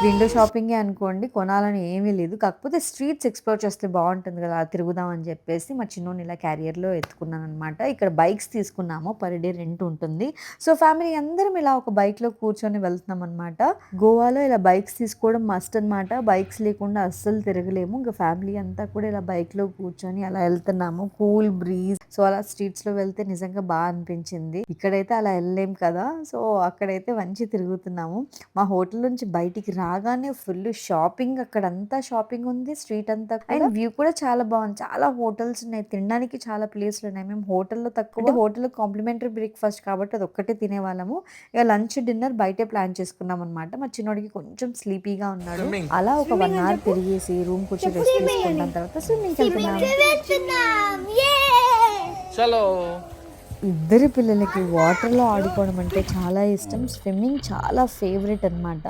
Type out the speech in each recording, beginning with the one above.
Window షాపింగే అనుకోండి, కొనాలని ఏమీ లేదు. కాకపోతే స్ట్రీట్స్ ఎక్స్‌ప్లోర్ చేస్తే బావుంటుంది గదా! తిరుగుదాం అని చెప్పేసి మా చిన్నోడిని ఇలా క్యారియర్‌లో ఎత్తుకున్నాననమాట. ఇక్కడ బైక్స్ తీసుకున్నాము. పర్ డే రెంట్ ఉంటుంది. సో, ఫ్యామిలీ అందరం ఇలా ఒక బైక్‌లో కూర్చొని వెళ్తున్నామనమాట. గోవాలో ఇలా బైక్స్ తీసుకోవడం మస్ట్ అనమాట. బైక్స్ లేకుండా అస్సలు తిరగలేము. ఇంక ఫ్యామిలీ అంతా కూడా ఇలా బైక్‌లో కూర్చొని అలా ఎళ్తున్నాము. Cool breeze. సో, అలా స్ట్రీట్స్‌లో వెళ్తే నిజంగా అనిపించింది. ఇక్కడైతే అలా ఎళ్ళలేం కదా! సో, అక్కడైతే మంచిగా తిరుగుతున్నాము. మా హోటల్ నుంచి బయటికి రాగానే ఫుల్ షాపింగ్, అక్కడంతా షాపింగ్ ఉంది. స్ట్రీట్ అంతా కూడా. అండ్ వ్యూ కూడా చాలా బాగుంది. చాలా హోటల్స్ ఉన్నాయి. తినడానికి చాలా ప్లేస్‌లు ఉన్నాయి. మేము హోటల్‌లో తక్కువ, అంటే హోటల్‌లో కాంప్లిమెంటరీ బ్రేక్‌ఫాస్ట్ కాబట్టి అదొక్కటే తినేవాళ్ళము. ఇక లంచ్, డిన్నర్ బయటే ప్లాన్ చేసుకున్నామనమాట. మా చిన్నోడికి కొంచెం స్లీపీగా ఉన్నాడు. అలా ఒక 1 అవర్ తిరిగేసి రూమ్‌కొచ్చి రెస్ట్ తీసుకున్న తర్వాత స్విమ్మింగ్‌కెళ్తున్నాము. చలో. ఇద్దరి పిల్లలకి వాటర్‌లో ఆడుకోవడం అంటే చాలా ఇష్టం. స్విమ్మింగ్ చాలా ఫేవరెట్ అనమాట.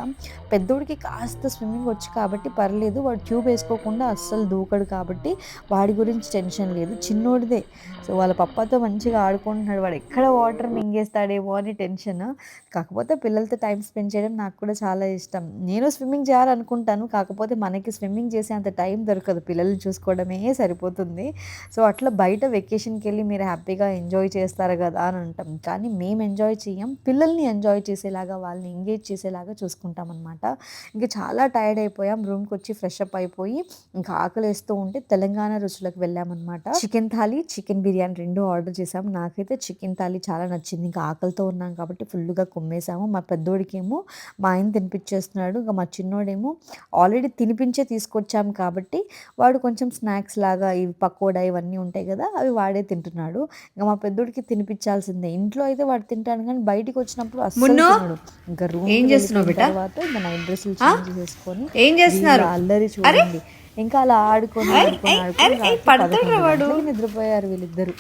పెద్దోడికి కాస్త స్విమ్మింగ్ వచ్చు కాబట్టి పర్లేదు. వాడు ట్యూబ్ ఏసుకోకుండా అస్సలు దూకడు కాబట్టి వాడి గురించి టెన్షన్ లేదు. చిన్నోడిదే. సో, వాళ్ళ పప్పాతో మంచిగా ఆడుకుంటున్నాడు. వాడు ఎక్కడ వాటర్ మింగేస్తాడేమో అని టెన్షన్. కాకపోతే పిల్లలతో టైమ్ స్పెండ్ చేయడం నాకు కూడా చాలా ఇష్టం. నేను స్విమ్మింగ్ చేయాలనుకుంటాను. కాకపోతే మనకి స్విమ్మింగ్ చేసే అంత టైం దొరకదు. పిల్లల్ని చూసుకోవడమే సరిపోతుంది. సో, అట్లా బయట వెకేషన్‌కెళ్ళి మీరు హ్యాపీగా ఎంజాయ్ చేస్తారు కదా అని అంటాం. కానీ మేము ఎంజాయ్ చేయం. పిల్లల్ని ఎంజాయ్ చేసేలాగా, వాళ్ళని ఎంగేజ్ చేసేలాగా చూసుకుంటాం అనమాట. ఇంకా చాలా టైర్డ్ అయిపోయాం. రూమ్‌కొచ్చి ఫ్రెష్ అప్ అయిపోయి ఇంకా ఆకలేస్తూ ఉంటే తెలంగాణ రుచులకు వెళ్ళామన్నమాట. Chicken thali, chicken biryani 2 order చేసాం. నాకైతే చికెన్ థాలీ చాలా నచ్చింది. ఇంకా ఆకలితో ఉన్నాం కాబట్టి ఫుల్‌గా కుమ్మేసాము. మా పెద్దోడికేమో మా ఆయన తినిపించేస్తున్నాడు. ఇంకా మా చిన్నోడేమో ఆల్రెడీ తినిపించే తీసుకొచ్చాం కాబట్టి వాడు కొంచెం స్నాక్స్ లాగా ఇవి పకోడా ఇవన్నీ ఉంటాయి కదా! అవి వాడే తింటున్నాడు. ఇంకా మా పెద్దోడికి తినిపించాల్సిందే. ఇంట్లో అయితే వాడు తింటాడు కానీ బయటికి వచ్చినప్పుడు అస్సలు తినడు. ఇంకా రూమ్‌కి వెళ్ళిన తర్వాత ఇంకా నైట్ డ్రెస్సులు చేంజ్ చేసుకొని అల్లరి చూడండి. ఇంకా అలా ఆడుకొని నిద్రపోయారు వీళ్ళిద్దరు.